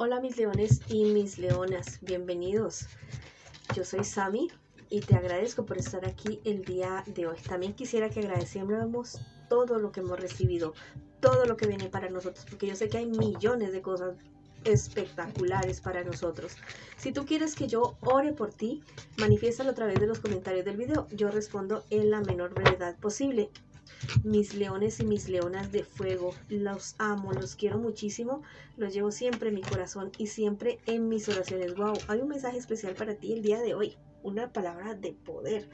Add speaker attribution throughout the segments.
Speaker 1: Hola mis leones y mis leonas, bienvenidos. Yo soy Sami y te agradezco por estar aquí el día de hoy. También quisiera que agradeciéramos todo lo que hemos recibido, todo lo que viene para nosotros, porque yo sé que hay millones de cosas espectaculares para nosotros. Si tú quieres que yo ore por ti, manifiéstalo a través de los comentarios del video. Yo respondo en la menor brevedad posible. Mis leones y mis leonas de fuego, los amo, los quiero muchísimo, los llevo siempre en mi corazón y siempre en mis oraciones. Wow, hay un mensaje especial para ti el día de hoy, una palabra de poder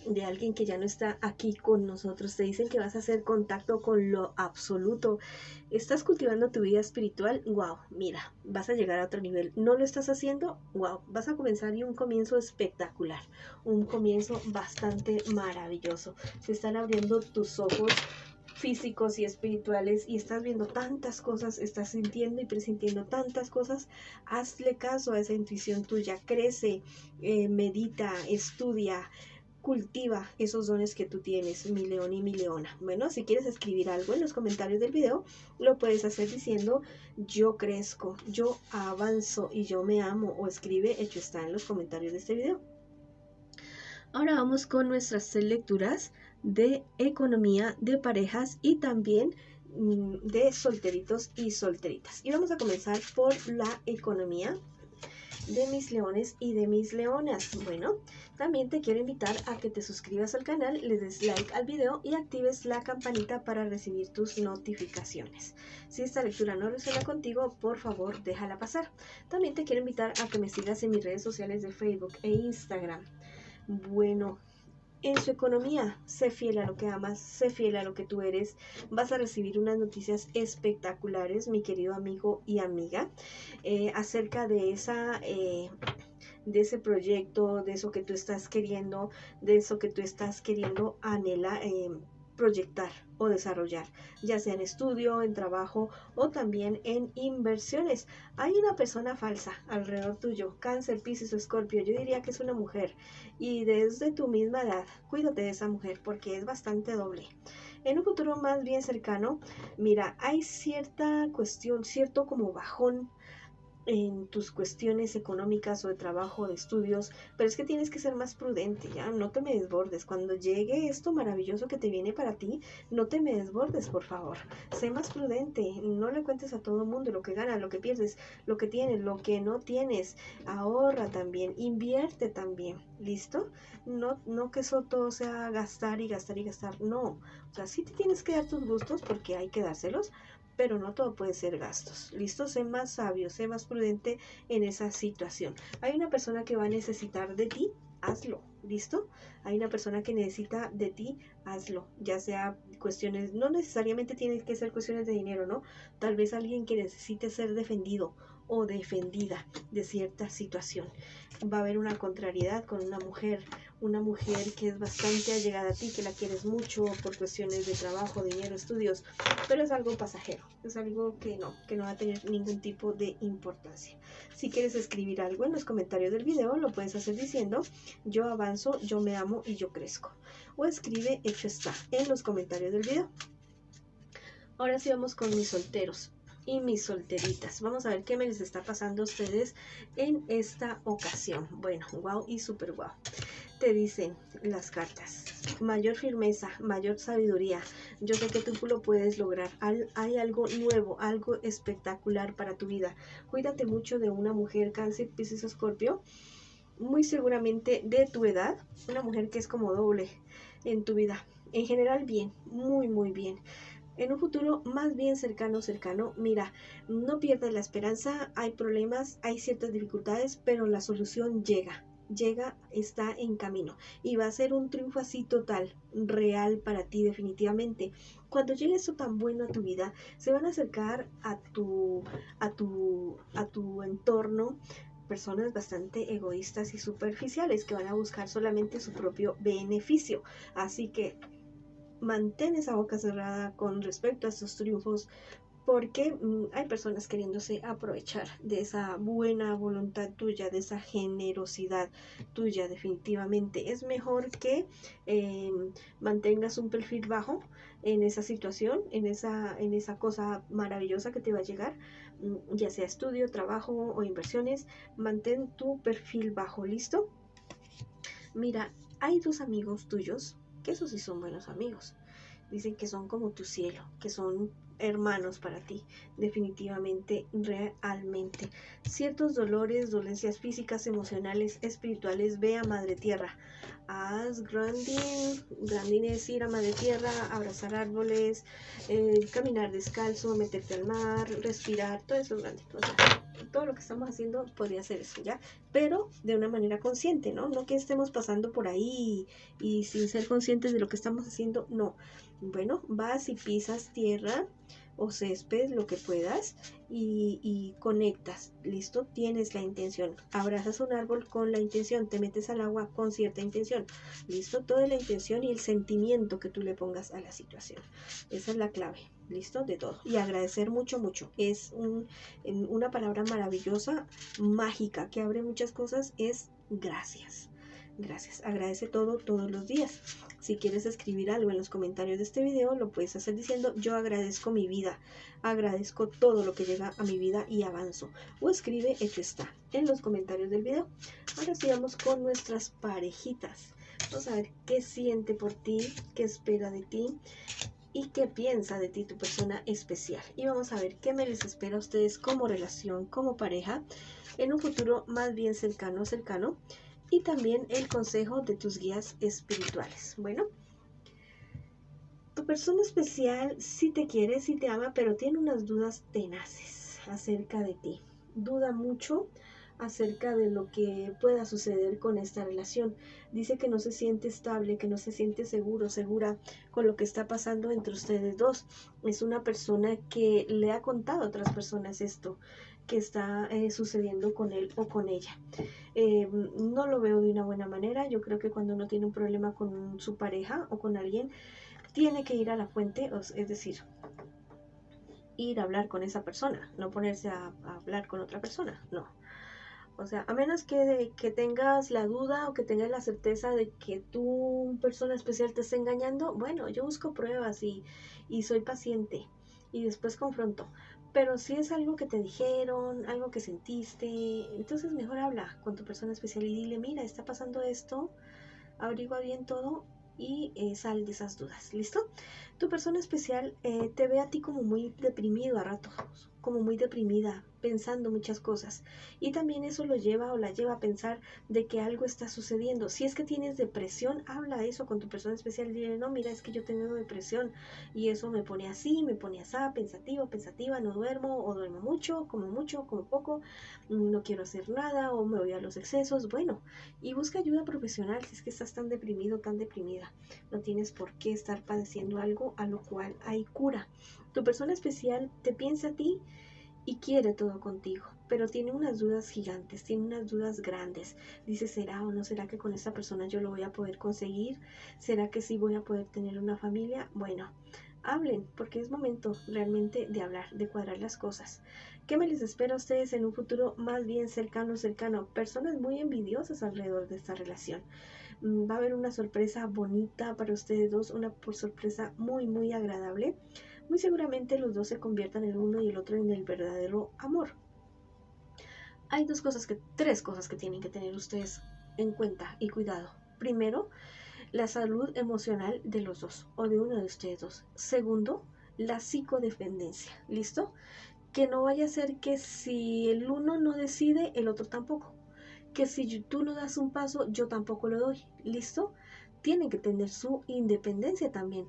Speaker 1: de alguien que ya no está aquí con nosotros. Te dicen que vas a hacer contacto con lo absoluto. ¿Estás cultivando tu vida espiritual? Wow, mira, vas a llegar a otro nivel. ¿No lo estás haciendo? Wow, vas a comenzar y un comienzo espectacular, un comienzo bastante maravilloso. Se están abriendo tus ojos físicos y espirituales y estás viendo tantas cosas, estás sintiendo y presintiendo tantas cosas. Hazle caso a esa intuición tuya, crece, medita, estudia, cultiva esos dones que tú tienes, mi león y mi leona. Bueno, si quieres escribir algo en los comentarios del video, lo puedes hacer diciendo yo crezco, yo avanzo y yo me amo, o escribe hecho está en los comentarios de este video. Ahora vamos con nuestras lecturas de economía, de parejas y también de solteritos y solteritas. Y vamos a comenzar por la economía de mis leones y de mis leonas. Bueno, también te quiero invitar a que te suscribas al canal, le des like al video y actives la campanita para recibir tus notificaciones. Si esta lectura no resuena contigo, por favor déjala pasar. También te quiero invitar a que me sigas en mis redes sociales de Facebook e Instagram. Bueno, en su economía, sé fiel a lo que amas, sé fiel a lo que tú eres. Vas a recibir unas noticias espectaculares, mi querido amigo y amiga, acerca de de ese proyecto, de eso que tú estás queriendo, de eso que tú estás queriendo proyectar o desarrollar, ya sea en estudio, en trabajo o también en inversiones. Hay una persona falsa alrededor tuyo, Cáncer, Piscis o Escorpio. Yo diría que es una mujer y desde tu misma edad, cuídate de esa mujer porque es bastante doble. En un futuro más bien cercano, mira, hay cierta cuestión, cierto como bajón en tus cuestiones económicas o de trabajo, de estudios, pero es que tienes que ser más prudente, ya, no te me desbordes. Cuando llegue esto maravilloso que te viene para ti, no te me desbordes, por favor. Sé más prudente, no le cuentes a todo el mundo lo que ganas, lo que pierdes, lo que tienes, lo que no tienes. Ahorra también, invierte también, ¿listo? No que eso todo sea gastar y gastar y gastar, no. O sea, sí te tienes que dar tus gustos porque hay que dárselos, pero no todo puede ser gastos. ¿Listo? Sé más sabio, sé más prudente en esa situación. Hay una persona que va a necesitar de ti, hazlo. ¿Listo? Hay una persona que necesita de ti, hazlo. Ya sea cuestiones, no necesariamente tiene que ser cuestiones de dinero, ¿no? Tal vez alguien que necesite ser defendido o defendida de cierta situación. Va a haber una contrariedad con una mujer que es bastante allegada a ti, que la quieres mucho por cuestiones de trabajo, dinero, estudios, pero es algo pasajero, es algo que no va a tener ningún tipo de importancia. Si quieres escribir algo en los comentarios del video, lo puedes hacer diciendo yo avanzo, yo me amo y yo crezco, o escribe hecho está en los comentarios del video. Ahora sí vamos con mis solteros y mis solteritas. Vamos a ver qué me les está pasando a ustedes en esta ocasión. Bueno, wow y super wow. Te dicen las cartas: mayor firmeza, mayor sabiduría. Yo sé que tú lo puedes lograr. Hay algo nuevo, algo espectacular para tu vida. Cuídate mucho de una mujer Cáncer, Piscis, Escorpio, muy seguramente de tu edad, una mujer que es como doble en tu vida. En general bien, muy muy bien. En un futuro más bien cercano, mira, no pierdas la esperanza. Hay problemas, hay ciertas dificultades, pero la solución llega, está en camino y va a ser un triunfo así total, real para ti definitivamente. Cuando llegue esto tan bueno a tu vida, se van a acercar a tu entorno personas bastante egoístas y superficiales que van a buscar solamente su propio beneficio. Así que mantén esa boca cerrada con respecto a estos triunfos, porque hay personas queriéndose aprovechar de esa buena voluntad tuya, de esa generosidad tuya. Definitivamente es mejor que mantengas un perfil bajo en esa situación, en esa cosa maravillosa que te va a llegar, ya sea estudio, trabajo o inversiones. Mantén tu perfil bajo. ¿Listo? Mira, hay dos amigos tuyos que esos sí son buenos amigos. Dicen que son como tu cielo, que son hermanos para ti, definitivamente, realmente. Ciertos dolores, dolencias físicas, emocionales, espirituales, ve a Madre Tierra. Haz grandín. Grandín es ir a Madre Tierra, abrazar árboles, caminar descalzo, meterte al mar, respirar, todo eso es grande. O sea, todo lo que estamos haciendo podría ser eso, ¿ya? Pero de una manera consciente, ¿no? No que estemos pasando por ahí y sin ser conscientes de lo que estamos haciendo, no. Bueno, vas y pisas tierra o césped, lo que puedas, y conectas. ¿Listo? Tienes la intención. Abrazas un árbol con la intención, te metes al agua con cierta intención. ¿Listo? Toda la intención y el sentimiento que tú le pongas a la situación. Esa es la clave. ¿Listo? De todo. Y agradecer mucho, mucho. Es una palabra maravillosa, mágica, que abre muchas cosas, es gracias. Gracias. Agradece todo todos los días. Si quieres escribir algo en los comentarios de este video, lo puedes hacer diciendo: yo agradezco mi vida, agradezco todo lo que llega a mi vida y avanzo. O escribe: hecho está, en los comentarios del video. Ahora sí vamos con nuestras parejitas. Vamos a ver qué siente por ti, qué espera de ti y qué piensa de ti tu persona especial. Y vamos a ver qué me les espera a ustedes como relación, como pareja, en un futuro más bien cercano. Y también el consejo de tus guías espirituales. Bueno, tu persona especial sí te quiere, sí te ama, pero tiene unas dudas tenaces acerca de ti. Duda mucho acerca de lo que pueda suceder con esta relación. Dice que no se siente estable, que no se siente segura con lo que está pasando entre ustedes dos. Es una persona que le ha contado a otras personas esto que está sucediendo con él o con ella. No lo veo de una buena manera. Yo creo que cuando uno tiene un problema con su pareja o con alguien, tiene que ir a la fuente, es decir, ir a hablar con esa persona, no ponerse a hablar con otra persona, no. O sea, a menos que tengas la duda o que tengas la certeza de que tu persona especial te está engañando, bueno, yo busco pruebas y soy paciente y después confronto. Pero si es algo que te dijeron, algo que sentiste, entonces mejor habla con tu persona especial y dile: mira, está pasando esto, averigua bien todo y sal de esas dudas. ¿Listo? Tu persona especial te ve a ti como muy deprimido a ratos, como muy deprimida, pensando muchas cosas. Y también eso lo lleva o la lleva a pensar de que algo está sucediendo. Si es que tienes depresión, habla eso con tu persona especial. Dile: no, mira, es que yo tengo depresión y eso me pone así, me pone así, pensativo, pensativa, no duermo o duermo mucho, como poco, no quiero hacer nada o me voy a los excesos. Bueno, y busca ayuda profesional si es que estás tan deprimido, tan deprimida. No tienes por qué estar padeciendo algo a lo cual hay cura. Tu persona especial te piensa a ti y quiere todo contigo, pero tiene unas dudas gigantes, tiene unas dudas grandes. Dice: ¿será o no será que con esta persona yo lo voy a poder conseguir? ¿Será que sí voy a poder tener una familia? Bueno, hablen, porque es momento realmente de hablar, de cuadrar las cosas. ¿Qué me les espera a ustedes en un futuro más bien cercano? Personas muy envidiosas alrededor de esta relación. Va a haber una sorpresa bonita para ustedes dos, una sorpresa muy, muy agradable. Muy seguramente los dos se conviertan en uno y el otro en el verdadero amor. Hay tres cosas que tienen que tener ustedes en cuenta y cuidado. Primero, la salud emocional de los dos o de uno de ustedes dos. Segundo, la psicodependencia. ¿Listo? Que no vaya a ser que si el uno no decide, el otro tampoco. Que si tú no das un paso, yo tampoco lo doy. ¿Listo? Tienen que tener su independencia también.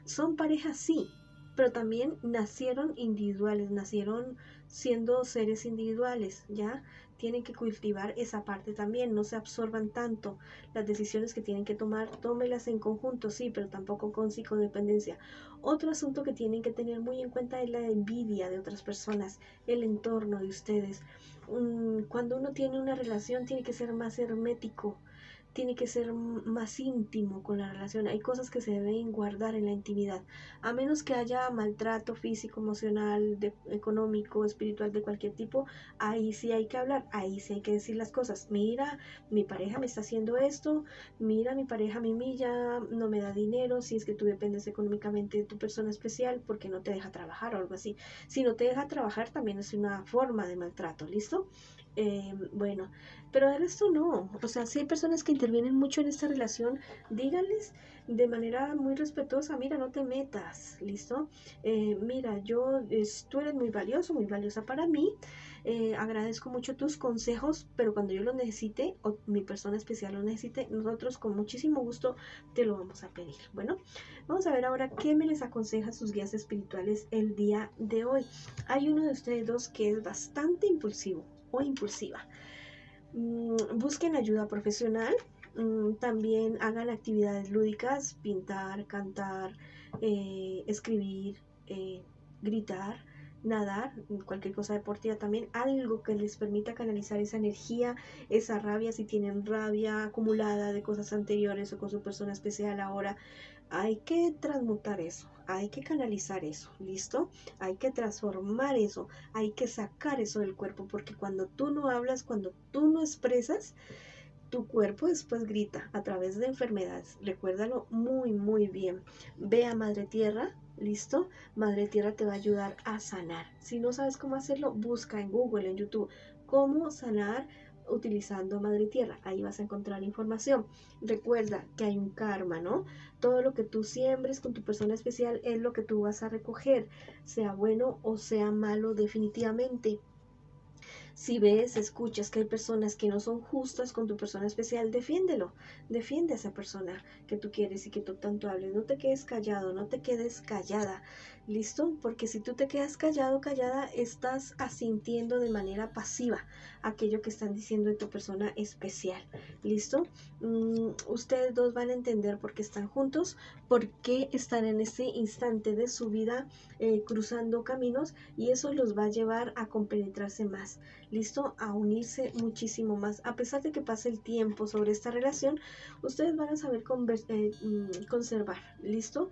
Speaker 1: Son parejas, sí, pero también nacieron individuales, nacieron siendo seres individuales, ¿ya? Tienen que cultivar esa parte también, no se absorban tanto. Las decisiones que tienen que tomar, tómelas en conjunto, sí, pero tampoco con psicodependencia. Otro asunto que tienen que tener muy en cuenta es la envidia de otras personas, el entorno de ustedes. Cuando uno tiene una relación, tiene que ser más hermético. tiene que ser más íntimo con la relación. Hay cosas que se deben guardar en la intimidad, a menos que haya maltrato físico, emocional, económico, espiritual, de cualquier tipo. Ahí sí hay que hablar, ahí sí hay que decir las cosas. Mira, mi pareja me está haciendo esto, mira, mi pareja me humilla, no me da dinero, si es que tú dependes económicamente de tu persona especial porque no te deja trabajar o algo así. Si no te deja trabajar también es una forma de maltrato, ¿listo? Bueno, pero de resto no. O sea, si hay personas que intervienen mucho en esta relación, díganles de manera muy respetuosa, mira, no te metas, ¿listo? Mira, tú eres muy valioso, muy valiosa para mí. Agradezco mucho tus consejos, pero cuando yo los necesite o mi persona especial lo necesite, nosotros con muchísimo gusto te lo vamos a pedir. Bueno, vamos a ver ahora qué me les aconseja sus guías espirituales el día de hoy. Hay uno de ustedes dos que es bastante impulsivo o impulsiva. Busquen ayuda profesional. También hagan actividades lúdicas, pintar, cantar, escribir, gritar, nadar, cualquier cosa deportiva también, algo que les permita canalizar esa energía, esa rabia, si tienen rabia acumulada de cosas anteriores o con su persona especial ahora. Hay que transmutar eso, hay que canalizar eso, ¿listo? Hay que transformar eso, hay que sacar eso del cuerpo, porque cuando tú no hablas, cuando tú no expresas, tu cuerpo después grita a través de enfermedades. Recuérdalo muy, muy bien. Ve a Madre Tierra, ¿listo? Madre Tierra te va a ayudar a sanar. Si no sabes cómo hacerlo, busca en Google, en YouTube, cómo sanar utilizando Madre Tierra. Ahí vas a encontrar información. Recuerda que hay un karma, ¿no? Todo lo que tú siembres con tu persona especial es lo que tú vas a recoger, sea bueno o sea malo definitivamente. Si ves, escuchas que hay personas que no son justas con tu persona especial, defiéndelo. Defiende a esa persona que tú quieres y que tú tanto hables. No te quedes callado, no te quedes callada. ¿Listo? Porque si tú te quedas callado, callada, estás asintiendo de manera pasiva aquello que están diciendo de tu persona especial. ¿Listo? Ustedes dos van a entender por qué están juntos, por qué están en ese instante de su vida cruzando caminos, y eso los va a llevar a compenetrarse más. ¿Listo? A unirse muchísimo más. A pesar de que pase el tiempo sobre esta relación, ustedes van a saber conservar, ¿listo?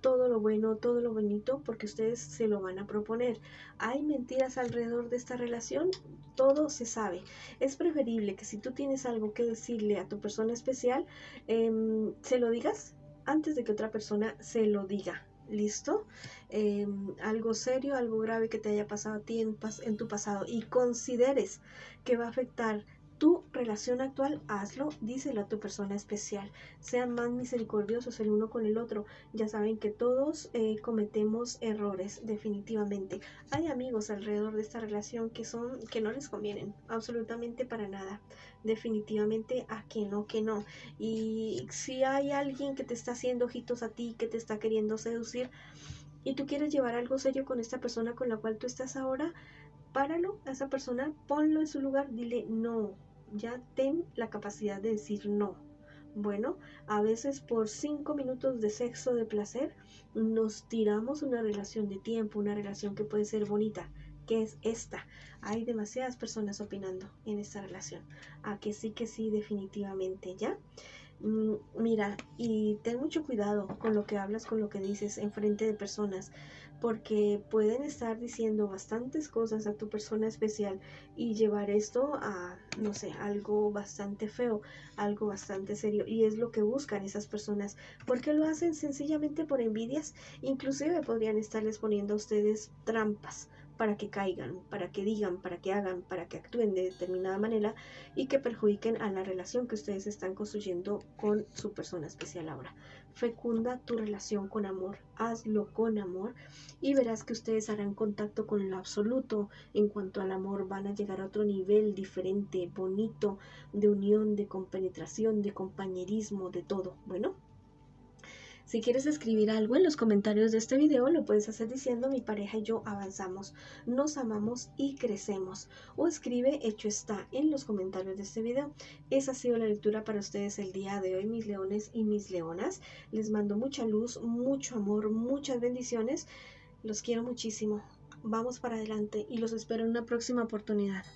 Speaker 1: Todo lo bueno, todo lo bonito, porque ustedes se lo van a proponer. ¿Hay mentiras alrededor de esta relación? Todo se sabe. Es preferible que si tú tienes algo que decirle a tu persona especial, se lo digas antes de que otra persona se lo diga. ¿Listo? Algo serio, algo grave que te haya pasado a ti en tu pasado y consideres que va a afectar tu relación actual, hazlo, díselo a tu persona especial. Sean más misericordiosos el uno con el otro. Ya saben que todos cometemos errores, definitivamente. Hay amigos alrededor de esta relación que no les convienen absolutamente para nada. Definitivamente a que no, que no. Y si hay alguien que te está haciendo ojitos a ti, que te está queriendo seducir, y tú quieres llevar algo serio con esta persona con la cual tú estás ahora, páralo a esa persona, ponlo en su lugar, dile no, ya ten la capacidad de decir no. Bueno, a veces por 5 minutos de sexo, de placer, nos tiramos una relación de tiempo, una relación que puede ser bonita, que es esta. Hay demasiadas personas opinando en esta relación. A que sí, definitivamente, ¿ya? Mira, y ten mucho cuidado con lo que hablas, con lo que dices en frente de personas, porque pueden estar diciendo bastantes cosas a tu persona especial y llevar esto a, no sé, algo bastante feo, algo bastante serio, y es lo que buscan esas personas, porque lo hacen sencillamente por envidias. Inclusive podrían estarles poniendo a ustedes trampas para que caigan, para que digan, para que hagan, para que actúen de determinada manera y que perjudiquen a la relación que ustedes están construyendo con su persona especial ahora. Fecunda tu relación con amor, hazlo con amor y verás que ustedes harán contacto con lo absoluto. En cuanto al amor, van a llegar a otro nivel diferente, bonito, de unión, de compenetración, de compañerismo, de todo. Bueno, si quieres escribir algo en los comentarios de este video, lo puedes hacer diciendo: mi pareja y yo avanzamos, nos amamos y crecemos. O escribe hecho está en los comentarios de este video. Esa ha sido la lectura para ustedes el día de hoy, mis leones y mis leonas. Les mando mucha luz, mucho amor, muchas bendiciones. Los quiero muchísimo. Vamos para adelante y los espero en una próxima oportunidad.